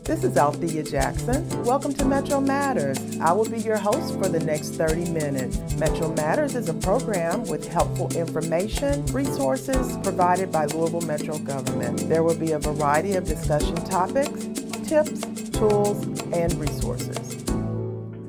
This is Althea Jackson. Welcome to Metro Matters. I will be your host for the next 30 minutes. Metro Matters is a program with helpful information, resources provided by Louisville Metro government. There will be a variety of discussion topics, tips, tools, and resources.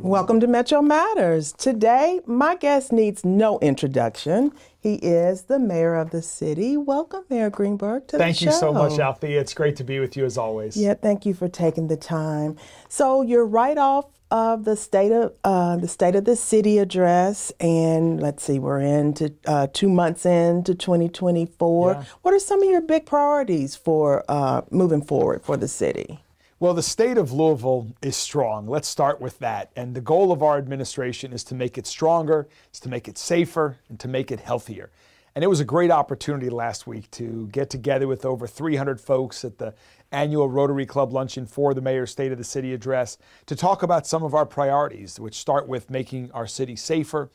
Welcome to Metro Matters. Today, my guest needs no introduction. He is the mayor of the city. Welcome, Mayor Greenberg, to the show. Thank you so much, Althea. It's great to be with you as always. Yeah, thank you for taking the time. So you're right off of the state of the city address, and let's see, we're into 2 months into 2024. Yeah. What are some of your big priorities for moving forward for the city? Well, the state of Louisville is strong. Let's start with that. And the goal of our administration is to make it stronger, is to make it safer, and to make it healthier. And it was a great opportunity last week to get together with over 300 folks at the annual Rotary Club luncheon for the Mayor's State of the City address to talk about some of our priorities, which start with making our city safer,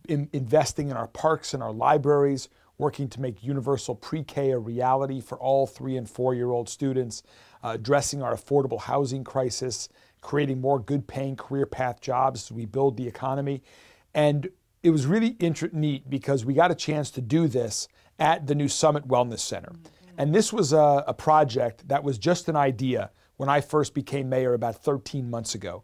investing in our parks and our libraries, working to make universal pre-K a reality for all 3- and 4-year-old students, addressing our affordable housing crisis, creating more good-paying career path jobs as we build the economy. And it was really neat because we got a chance to do this at the new Summit Wellness Center. And this was a project that was just an idea when I first became mayor about 13 months ago.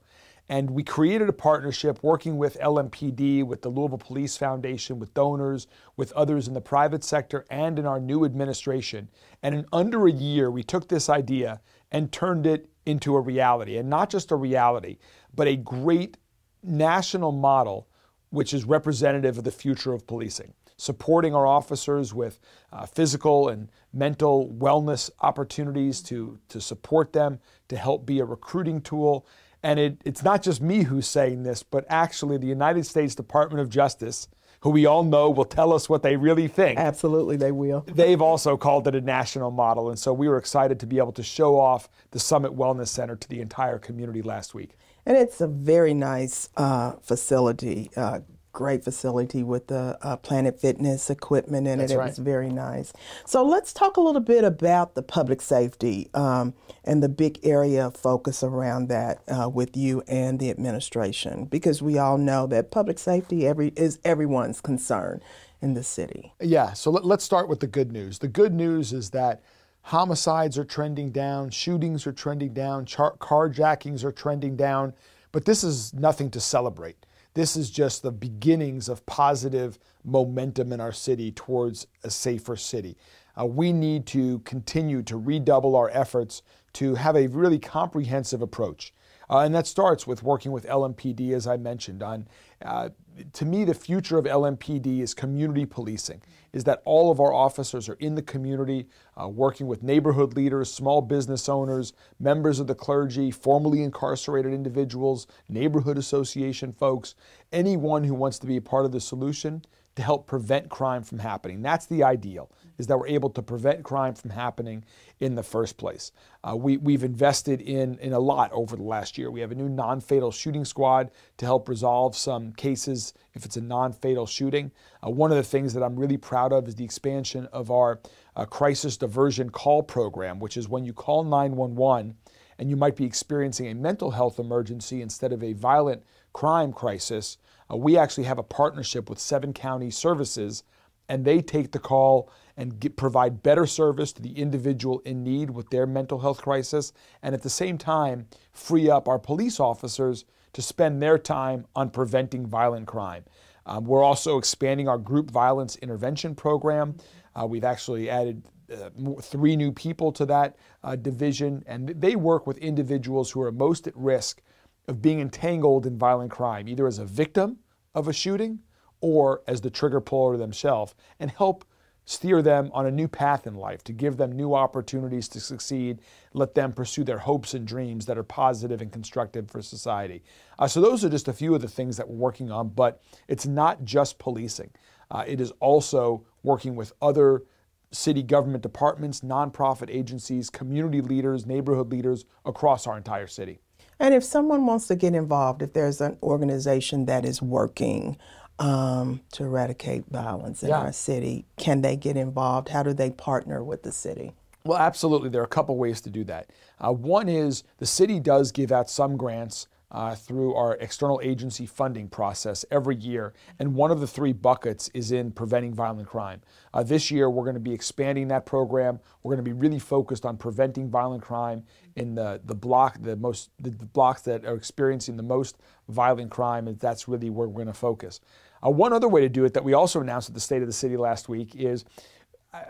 And we created a partnership working with LMPD, with the Louisville Police Foundation, with donors, with others in the private sector and in our new administration. And in under a year, we took this idea and turned it into a reality. And not just a reality, but a great national model which is representative of the future of policing, supporting our officers with physical and mental wellness opportunities to support them, to help be a recruiting tool. And it's not just me who's saying this, but actually the United States Department of Justice, who we all know will tell us what they really think. Absolutely, they will. They've also called it a national model. And so we were excited to be able to show off the Summit Wellness Center to the entire community last week. And it's a very nice facility, great facility with the Planet Fitness equipment in it. That's right. It was very nice. So let's talk a little bit about the public safety and the big area of focus around that with you and the administration, because we all know that public safety is everyone's concern in the city. Yeah, so let's start with the good news. The good news is that homicides are trending down, shootings are trending down, carjackings are trending down, but this is nothing to celebrate. This is just the beginnings of positive momentum in our city towards a safer city. We need to continue to redouble our efforts to have a really comprehensive approach. And that starts with working with LMPD, as I mentioned. To me, the future of LMPD is community policing, is that all of our officers are in the community, working with neighborhood leaders, small business owners, members of the clergy, formerly incarcerated individuals, neighborhood association folks, anyone who wants to be a part of the solution to help prevent crime from happening. That's the ideal, is that we're able to prevent crime from happening in the first place. We've invested in a lot over the last year. We have a new non-fatal shooting squad to help resolve some cases if it's a non-fatal shooting. One of the things that I'm really proud of is the expansion of our crisis diversion call program, which is when you call 911 and you might be experiencing a mental health emergency instead of a violent crime crisis. We actually have a partnership with 7 county services, and they take the call and provide better service to the individual in need with their mental health crisis, and at the same time free up our police officers to spend their time on preventing violent crime. We're also expanding our group violence intervention program. We've actually added 3 new people to that division, and they work with individuals who are most at risk of being entangled in violent crime, either as a victim of a shooting or as the trigger puller themselves, and help steer them on a new path in life, to give them new opportunities to succeed, let them pursue their hopes and dreams that are positive and constructive for society. So those are just a few of the things that we're working on, but it's not just policing. It is also working with other city government departments, nonprofit agencies, community leaders, neighborhood leaders across our entire city. And if someone wants to get involved, if there's an organization that is working to eradicate violence in our city, can they get involved? How do they partner with the city? Well, absolutely. There are a couple ways to do that. One is the city does give out some grants through our external agency funding process every year, and one of the three buckets is in preventing violent crime. This year, we're going to be expanding that program. We're going to be really focused on preventing violent crime in the blocks that are experiencing the most violent crime, and that's really where we're going to focus. One other way to do it that we also announced at the State of the City last week is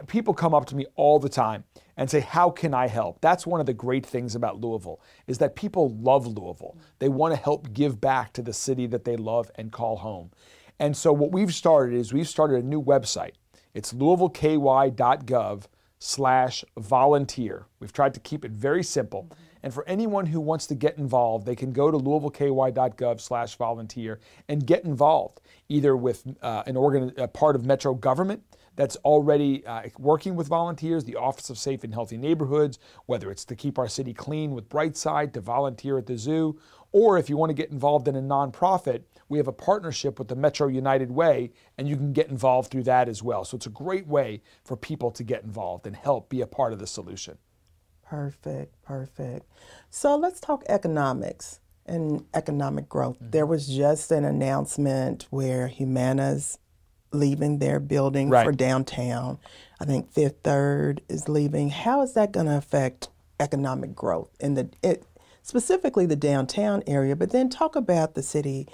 people come up to me all the time and say, how can I help? That's one of the great things about Louisville, is that people love Louisville. They want to help give back to the city that they love and call home. And so what we've started is we've started a new website. It's louisvilleky.gov/volunteer. We've tried to keep it very simple. And for anyone who wants to get involved, they can go to louisvilleky.gov/volunteer and get involved, either with a part of Metro government that's already working with volunteers, the Office of Safe and Healthy Neighborhoods, whether it's to keep our city clean with Brightside, to volunteer at the zoo, or if you want to get involved in a nonprofit, we have a partnership with the Metro United Way, and you can get involved through that as well. So it's a great way for people to get involved and help be a part of the solution. Perfect, perfect. So let's talk economics and economic growth. There was just an announcement where Humana's leaving their building for downtown. I think Fifth Third is leaving. How is that going to affect economic growth in specifically the downtown area, but then talk about the city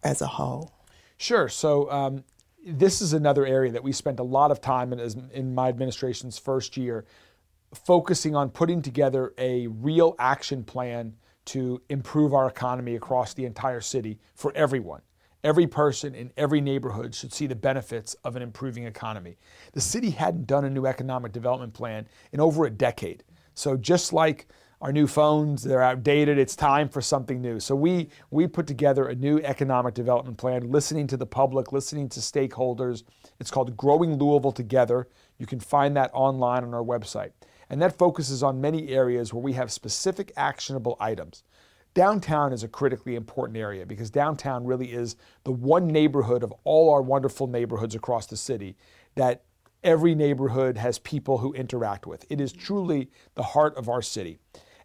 as a whole? Sure. So this is another area that we spent a lot of time in my administration's first year, focusing on putting together a real action plan to improve our economy across the entire city for everyone. Every person in every neighborhood should see the benefits of an improving economy. The city hadn't done a new economic development plan in over a decade. So just like our new phones, they're outdated, it's time for something new. So we put together a new economic development plan, listening to the public, listening to stakeholders. It's called Growing Louisville Together. You can find that online on our website. And that focuses on many areas where we have specific actionable items. Downtown is a critically important area because downtown really is the one neighborhood of all our wonderful neighborhoods across the city that every neighborhood has people who interact with. It is truly the heart of our city.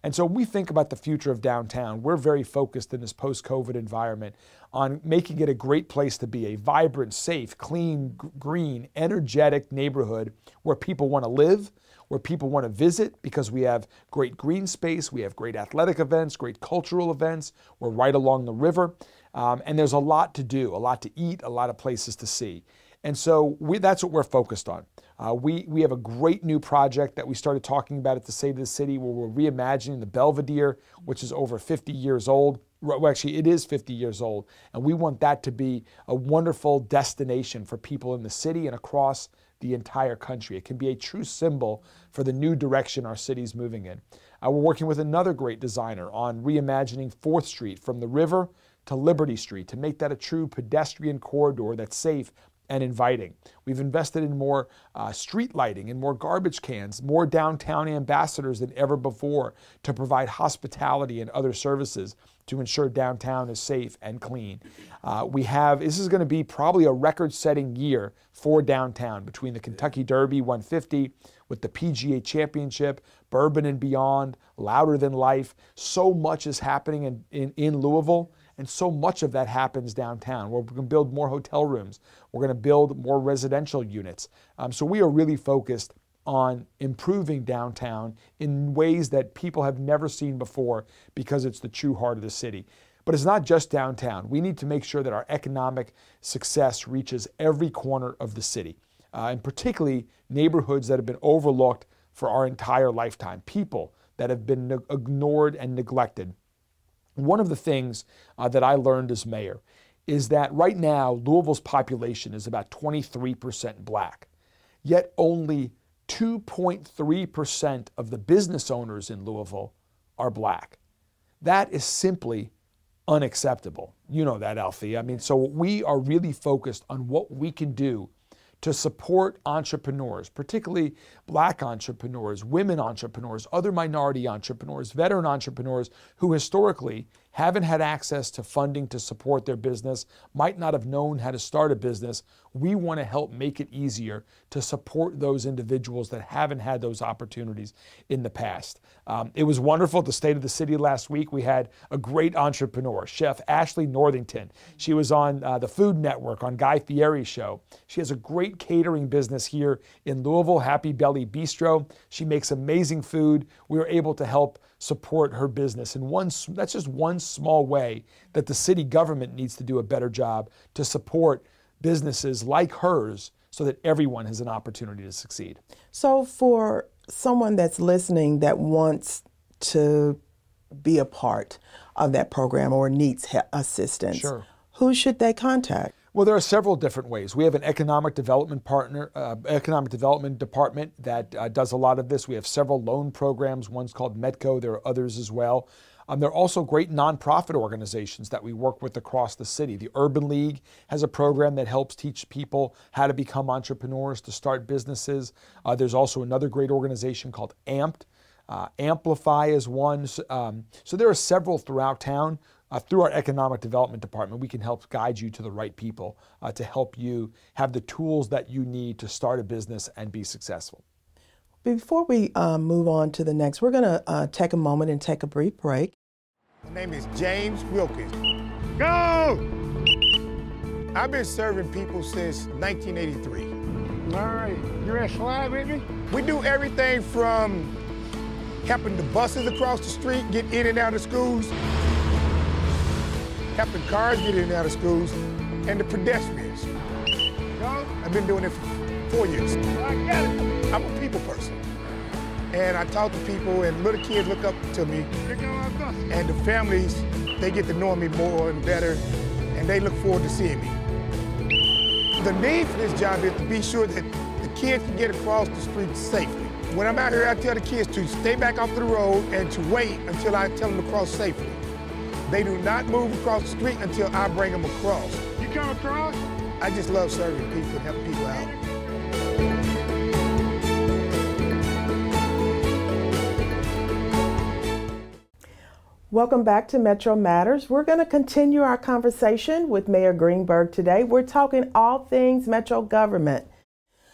And so when we think about the future of downtown, we're very focused in this post-COVID environment on making it a great place to be, a vibrant, safe, clean, green, energetic neighborhood where people want to live, where people want to visit because we have great green space, we have great athletic events, great cultural events, we're right along the river, and there's a lot to do, a lot to eat, a lot of places to see. And so that's what we're focused on. We have a great new project that we started talking about at the State of the City where we're reimagining the Belvedere, which is over 50 years old. Well, actually, it is 50 years old. And we want that to be a wonderful destination for people in the city and across the entire country. It can be a true symbol for the new direction our city's moving in. We're working with another great designer on reimagining 4th Street from the river to Liberty Street to make that a true pedestrian corridor that's safe and inviting. We've invested in more street lighting and more garbage cans, more downtown ambassadors than ever before to provide hospitality and other services to ensure downtown is safe and clean. This is going to be probably a record-setting year for downtown between the Kentucky Derby 150 with the PGA Championship, Bourbon and Beyond, Louder Than Life. So much is happening in Louisville. And so much of that happens downtown. We're going to build more hotel rooms. We're going to build more residential units. So we are really focused on improving downtown in ways that people have never seen before because it's the true heart of the city. But it's not just downtown. We need to make sure that our economic success reaches every corner of the city, and particularly neighborhoods that have been overlooked for our entire lifetime, people that have been ignored and neglected. One of the things that I learned as mayor is that right now Louisville's population is about 23% black, yet only 2.3% of the business owners in Louisville are black. That is simply unacceptable. You know that, Althea. I mean, so we are really focused on what we can do to support entrepreneurs, particularly black entrepreneurs, women entrepreneurs, other minority entrepreneurs, veteran entrepreneurs who historically haven't had access to funding to support their business, might not have known how to start a business. We want to help make it easier to support those individuals that haven't had those opportunities in the past. It was wonderful at the State of the City last week. We had a great entrepreneur, Chef Ashley Northington. She was on the Food Network on Guy Fieri's show. She has a great catering business here in Louisville, Happy Belly Bistro. She makes amazing food. We were able to help support her business. And that's just one small way that the city government needs to do a better job to support businesses like hers so that everyone has an opportunity to succeed. So for someone that's listening that wants to be a part of that program or needs assistance, sure, who should they contact? Well, there are several different ways. We have an economic development department that does a lot of this. We have several loan programs. One's called Medco. There are others as well. There are also great nonprofit organizations that we work with across the city. The Urban League has a program that helps teach people how to become entrepreneurs, to start businesses. There's also another great organization called AMPed. Amplify is one. So there are several throughout town. Through our economic development department, we can help guide you to the right people to help you have the tools that you need to start a business and be successful. Before we move on to the next, we're going to take a moment and take a brief break. My name is James Wilkins. Go! I've been serving people since 1983. All right, you ready to slide with me? We do everything from helping the buses across the street get in and out of schools, helping cars get in and out of schools, and the pedestrians. Go. I've been doing it for 4 years. I got it. I'm a people person. And I talk to people, and little kids look up to me. Here go our bus. And the families, they get to know me more and better, and they look forward to seeing me. The need for this job is to be sure that the kids can get across the street safely. When I'm out here, I tell the kids to stay back off the road and to wait until I tell them to cross safely. They do not move across the street until I bring them across. You come across? I just love serving people and helping people out. Welcome back to Metro Matters. We're going to continue our conversation with Mayor Greenberg today. We're talking all things Metro government.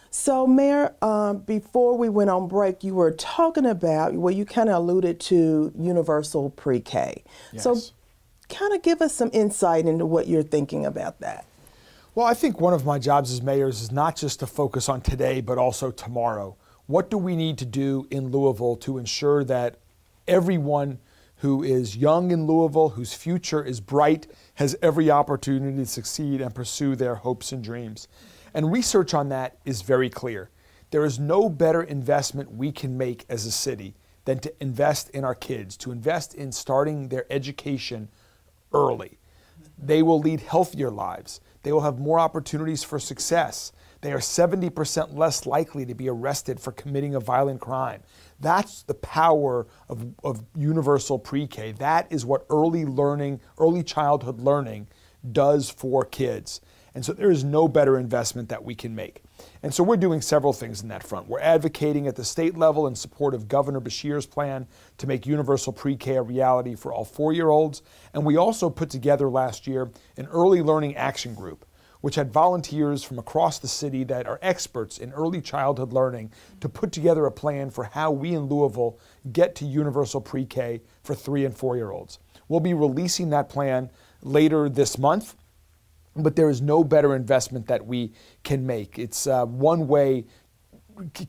So, Mayor, before we went on break, you were talking about, well, you kind of alluded to universal pre-K. Yes. So, kind of give us some insight into what you're thinking about that. Well, I think one of my jobs as mayor is not just to focus on today, but also tomorrow. What do we need to do in Louisville to ensure that everyone who is young in Louisville, whose future is bright, has every opportunity to succeed and pursue their hopes and dreams? And research on that is very clear. There is no better investment we can make as a city than to invest in our kids, to invest in starting their education early. They will lead healthier lives. They will have more opportunities for success. They are 70% less likely to be arrested for committing a violent crime. That's the power of universal pre-K. That is what early learning, early childhood learning does for kids. And so there is no better investment that we can make. And so we're doing several things in that front. We're advocating at the state level in support of Governor Beshear's plan to make universal pre-K a reality for all 4-year-olds. And we also put together last year an early learning action group, which had volunteers from across the city that are experts in early childhood learning to put together a plan for how we in Louisville get to universal pre-K for 3- and 4-year-olds. We'll be releasing that plan later this month, but there is no better investment that we can make. It's one way.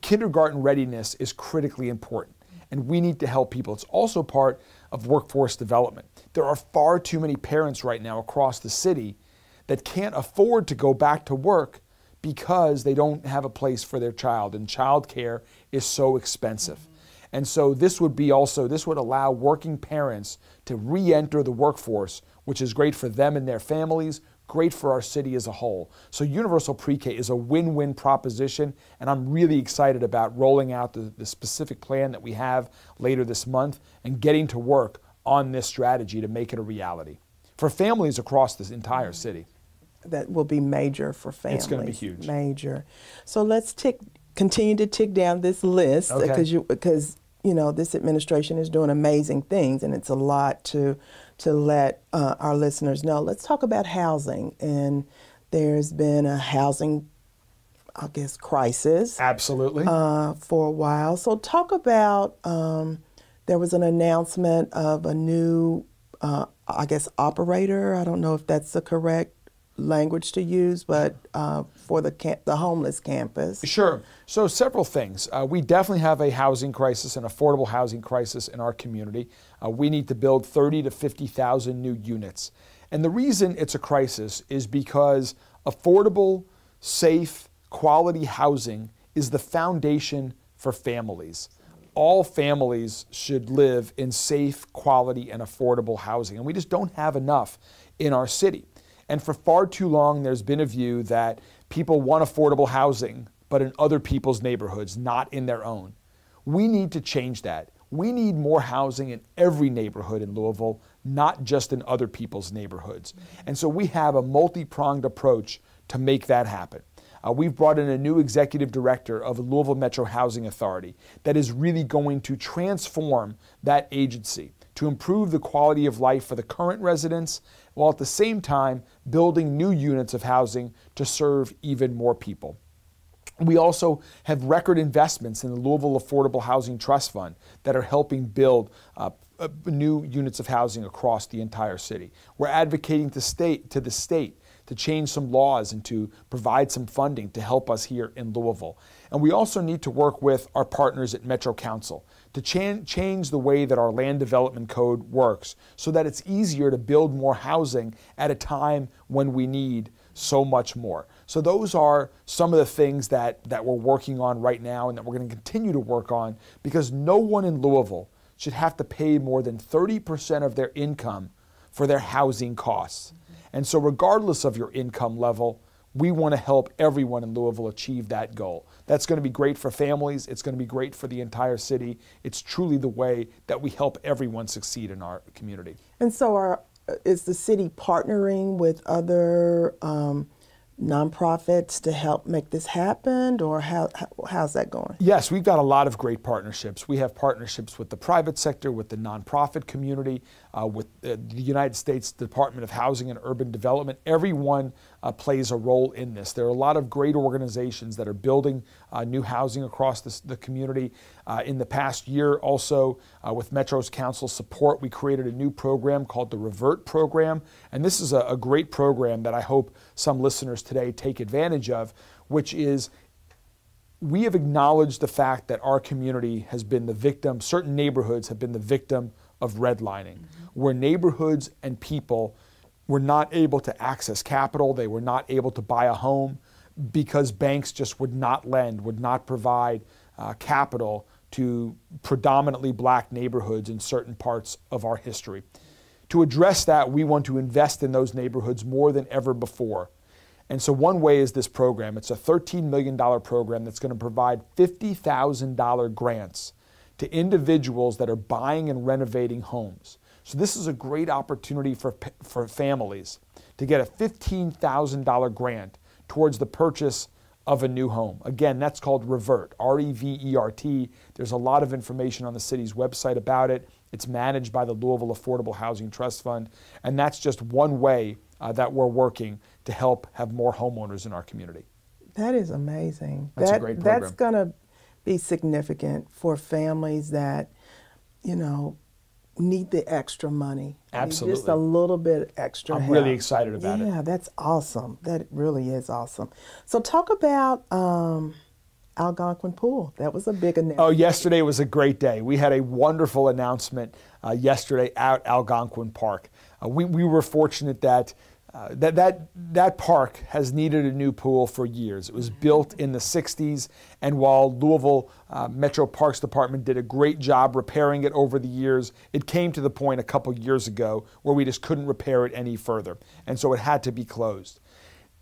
Kindergarten readiness is critically important, and we need to help people. It's also part of workforce development. There are far too many parents right now across the city that can't afford to go back to work because they don't have a place for their child, and childcare is so expensive. And so this would allow working parents to re-enter the workforce, which is great for them and their families, great for our city as a whole. So universal pre-K is a win-win proposition, and I'm really excited about rolling out the specific plan that we have later this month and getting to work on this strategy to make it a reality for families across this entire city. That will be major for families. It's going to be huge. Major. So let's continue to tick down this list, Okay. because this administration is doing amazing things, and it's a lot to let our listeners know. Let's talk about housing. And there's been a housing, I guess, crisis. Absolutely. For a while. So talk about, there was an announcement of a new, I guess, operator. I don't know if that's the correct language to use, but for the homeless campus. Sure. So several things. We definitely have a housing crisis, an affordable housing crisis in our community. We need to build 30 to 50,000 new units. And the reason it's a crisis is because affordable, safe, quality housing is the foundation for families. All families should live in safe, quality, and affordable housing. And we just don't have enough in our city. And for far too long, there's been a view that people want affordable housing, but in other people's neighborhoods, not in their own. We need to change that. We need more housing in every neighborhood in Louisville, not just in other people's neighborhoods. And so we have a multi-pronged approach to make that happen. We've brought in a new executive director of the Louisville Metro Housing Authority that is really going to transform that agency to improve the quality of life for the current residents, while at the same time building new units of housing to serve even more people. We also have record investments in the Louisville Affordable Housing Trust Fund that are helping build new units of housing across the entire city. We're advocating to the state to change some laws and to provide some funding to help us here in Louisville. And we also need to work with our partners at Metro Council to change the way that our land development code works so that it's easier to build more housing at a time when we need so much more. So those are some of the things that we're working on right now and that we're going to continue to work on, because no one in Louisville should have to pay more than 30% of their income for their housing costs. And so regardless of your income level, we want to help everyone in Louisville achieve that goal. That's going to be great for families. It's going to be great for the entire city. It's truly the way that we help everyone succeed in our community. And so is the city partnering with other nonprofits to help make this happen, or how's that going? Yes, we've got a lot of great partnerships. We have partnerships with the private sector, with the nonprofit community, with the United States Department of Housing and Urban Development. Everyone plays a role in this. There are a lot of great organizations that are building new housing across the community. In the past year also, with Metro's Council support, we created a new program called the Revert Program. And this is a great program that I hope some listeners today take advantage of, which is we have acknowledged the fact that our community has been the victim, certain neighborhoods have been the victim of redlining, where neighborhoods and people were not able to access capital, they were not able to buy a home because banks just would not lend, would not provide capital to predominantly black neighborhoods in certain parts of our history. To address that, we want to invest in those neighborhoods more than ever before. And so one way is this program. It's a $13 million program that's going to provide $50,000 grants to individuals that are buying and renovating homes. So this is a great opportunity for families to get a $15,000 grant towards the purchase of a new home. Again, that's called Revert, R-E-V-E-R-T. There's a lot of information on the city's website about it. It's managed by the Louisville Affordable Housing Trust Fund, and that's just one way that we're working to help have more homeowners in our community. That is amazing. That's a great program. That's going to be significant for families that, need the extra money. Absolutely. Just a little bit extra I'm help. really excited about it. Yeah, that's awesome. That really is awesome. So talk about Algonquin Pool. That was a big announcement. Oh, yesterday was a great day. We had a wonderful announcement yesterday at Algonquin Park. We were fortunate that that park has needed a new pool for years. It was built in the 60s, and while Louisville Metro Parks Department did a great job repairing it over the years, it came to the point a couple years ago where we just couldn't repair it any further, and so it had to be closed.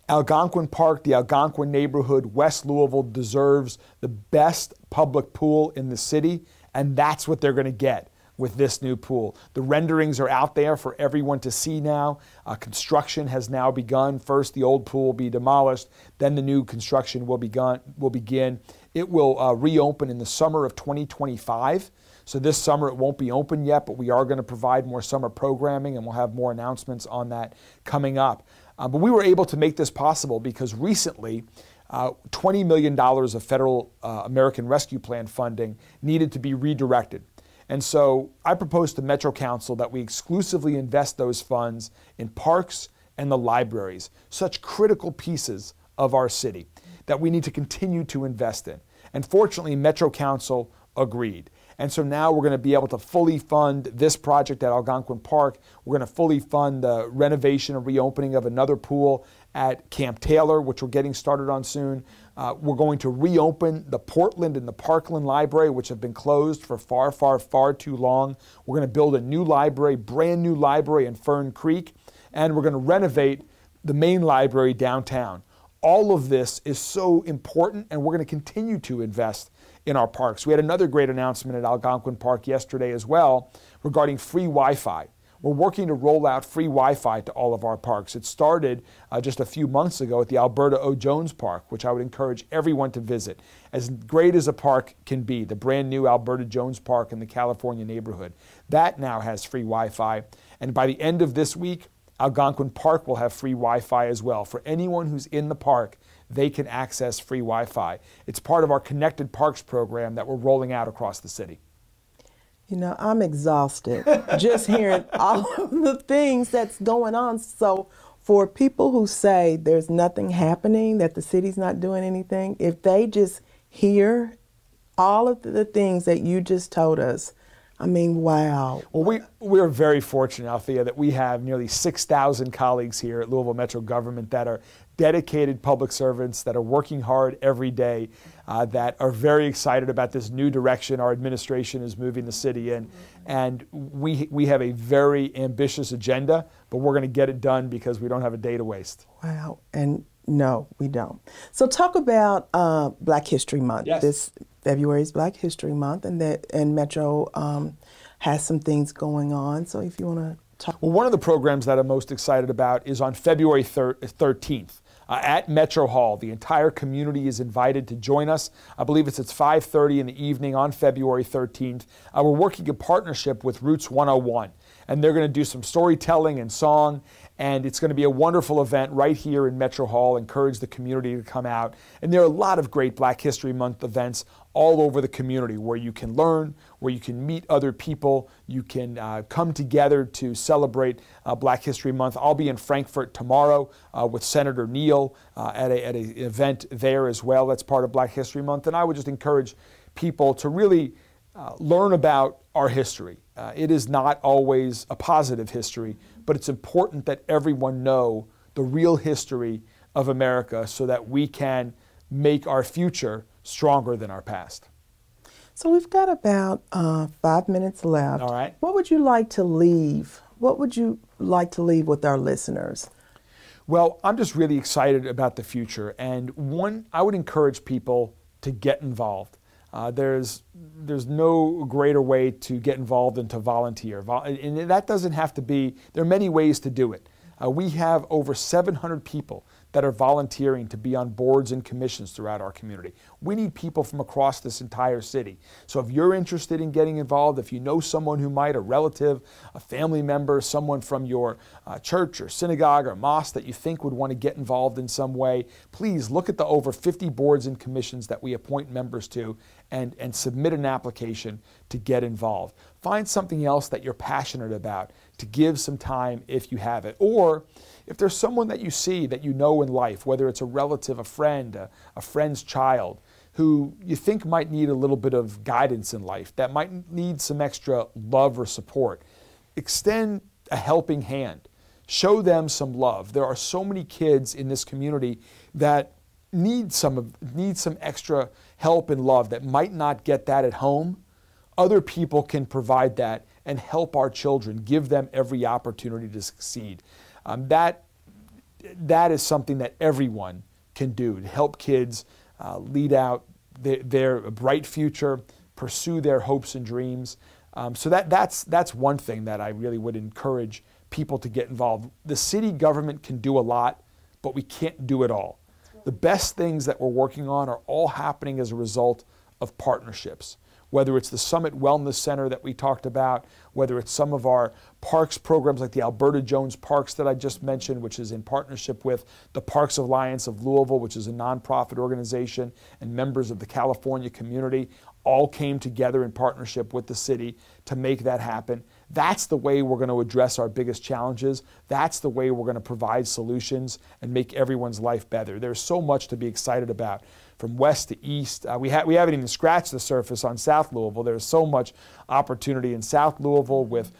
Algonquin Park, the Algonquin neighborhood, West Louisville deserves the best public pool in the city, and that's what they're going to get with this new pool. The renderings are out there for everyone to see now. Construction has now begun. First, the old pool will be demolished, then the new construction will begin. It will reopen in the summer of 2025. So this summer it won't be open yet, but we are going to provide more summer programming, and we'll have more announcements on that coming up. But we were able to make this possible because recently $20 million of federal American Rescue Plan funding needed to be redirected. And so I proposed to Metro Council that we exclusively invest those funds in parks and the libraries, such critical pieces of our city that we need to continue to invest in. And fortunately, Metro Council agreed. And so now we're going to be able to fully fund this project at Algonquin Park. We're going to fully fund the renovation and reopening of another pool at Camp Taylor, which we're getting started on soon. We're going to reopen the Portland and the Parkland Library, which have been closed for far too long. We're going to build a new library, brand new library in Fern Creek, and we're going to renovate the main library downtown. All of this is so important, and we're going to continue to invest in our parks. We had another great announcement at Algonquin Park yesterday as well regarding free Wi-Fi. We're working to roll out free Wi-Fi to all of our parks. It started just a few months ago at the Alberta O. Jones Park, which I would encourage everyone to visit. As great as a park can be, the brand new Alberta Jones Park in the California neighborhood, that now has free Wi-Fi. And by the end of this week, Algonquin Park will have free Wi-Fi as well. For anyone who's in the park, they can access free Wi-Fi. It's part of our Connected Parks program that we're rolling out across the city. You know, I'm exhausted just hearing all of the things that's going on. So for people who say there's nothing happening, that the city's not doing anything, if they just hear all of the things that you just told us, I mean, wow. Well, we're very fortunate, Althea, that we have nearly 6,000 colleagues here at Louisville Metro Government that are dedicated public servants, that are working hard every day, that are very excited about this new direction our administration is moving the city in. And we have a very ambitious agenda, but we're going to get it done because we don't have a day to waste. Wow. And no, we don't. So talk about Black History Month. Yes. This February is Black History Month, and Metro has some things going on. So if you want to talk. Well, one of the programs that I'm most excited about is on February 13th. At Metro Hall. The entire community is invited to join us. I believe it's at 5:30 in the evening on February 13th. We're working in partnership with Roots 101, and they're going to do some storytelling and song, and it's going to be a wonderful event right here in Metro Hall. Encourage the community to come out. And there are a lot of great Black History Month events all over the community where you can learn, where you can meet other people, you can come together to celebrate Black History Month. I'll be in Frankfurt tomorrow with Senator Neal at an event there as well. That's part of Black History Month. And I would just encourage people to really learn about our history. It is not always a positive history, but it's important that everyone know the real history of America so that we can make our future stronger than our past. So we've got about 5 minutes left. All right. What would you like to leave? What would you like to leave with our listeners? Well, I'm just really excited about the future. And I would encourage people to get involved. There's no greater way to get involved than to volunteer. And that doesn't have to be, there are many ways to do it. We have over 700 people that are volunteering to be on boards and commissions throughout our community. We need people from across this entire city. So if you're interested in getting involved, if you know someone who might, a relative, a family member, someone from your church or synagogue or mosque that you think would want to get involved in some way, please look at the over 50 boards and commissions that we appoint members to and submit an application to get involved. Find something else that you're passionate about to give some time if you have it. Or if there's someone that you see that you know in life, whether it's a relative, a friend, a friend's child, who you think might need a little bit of guidance in life, that might need some extra love or support, extend a helping hand. Show them some love. There are so many kids in this community that need some extra help and love that might not get that at home. Other people can provide that and help our children, give them every opportunity to succeed. That is something that everyone can do to help kids lead out their bright future, pursue their hopes and dreams. So that's one thing that I really would encourage people to get involved. The city government can do a lot, but we can't do it all. The best things that we're working on are all happening as a result of partnerships. whether it's the Summit Wellness Center that we talked about, whether it's some of our parks programs like the Alberta Jones Parks that I just mentioned, which is in partnership with the Parks Alliance of Louisville, which is a nonprofit organization, and members of the California community, all came together in partnership with the city to make that happen. That's the way we're going to address our biggest challenges. That's the way we're going to provide solutions and make everyone's life better. There's so much to be excited about from west to east. We haven't even scratched the surface on South Louisville. There's so much opportunity in South Louisville with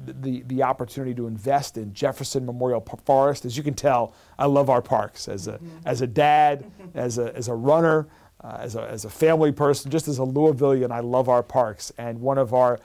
the opportunity to invest in Jefferson Memorial Forest. As you can tell, I love our parks. As a dad, as a runner, as a family person, just as a Louisvillian, I love our parks. And one of our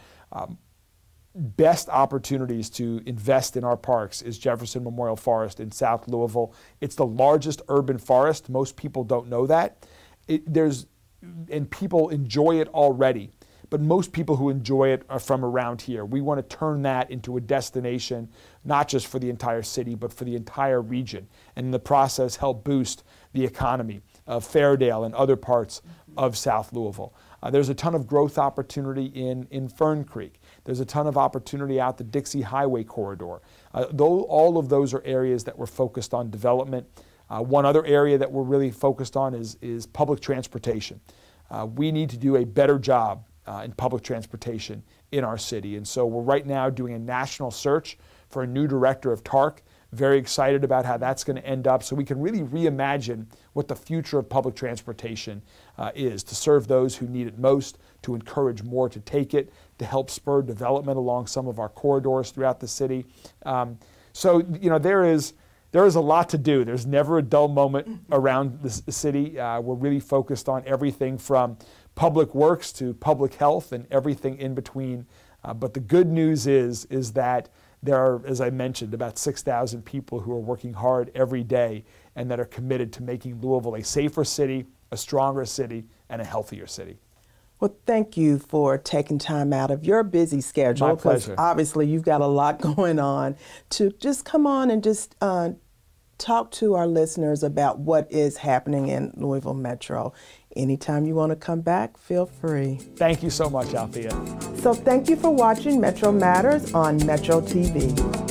best opportunities to invest in our parks is Jefferson Memorial Forest in South Louisville. It's the largest urban forest. Most people don't know that. And people enjoy it already. But most people who enjoy it are from around here. We want to turn that into a destination, not just for the entire city, but for the entire region. And in the process, help boost the economy of Fairdale and other parts of South Louisville. There's a ton of growth opportunity in Fern Creek. There's a ton of opportunity out the Dixie Highway corridor. All of those are areas that we're focused on development. One other area that we're really focused on is public transportation. We need to do a better job in public transportation in our city. And so we're right now doing a national search for a new director of TARC. Very excited about how that's going to end up so we can really reimagine what the future of public transportation is, to serve those who need it most, to encourage more to take it, to help spur development along some of our corridors throughout the city. So, you know, there is a lot to do. There's never a dull moment around the city. We're really focused on everything from public works to public health and everything in between. But the good news is that there are, as I mentioned, about 6,000 people who are working hard every day and that are committed to making Louisville a safer city, a stronger city, and a healthier city. Well, thank you for taking time out of your busy schedule. My pleasure. Obviously, you've got a lot going on to just come on and just talk to our listeners about what is happening in Louisville Metro. Anytime you want to come back, feel free. Thank you so much, Althea. So thank you for watching Metro Matters on Metro TV.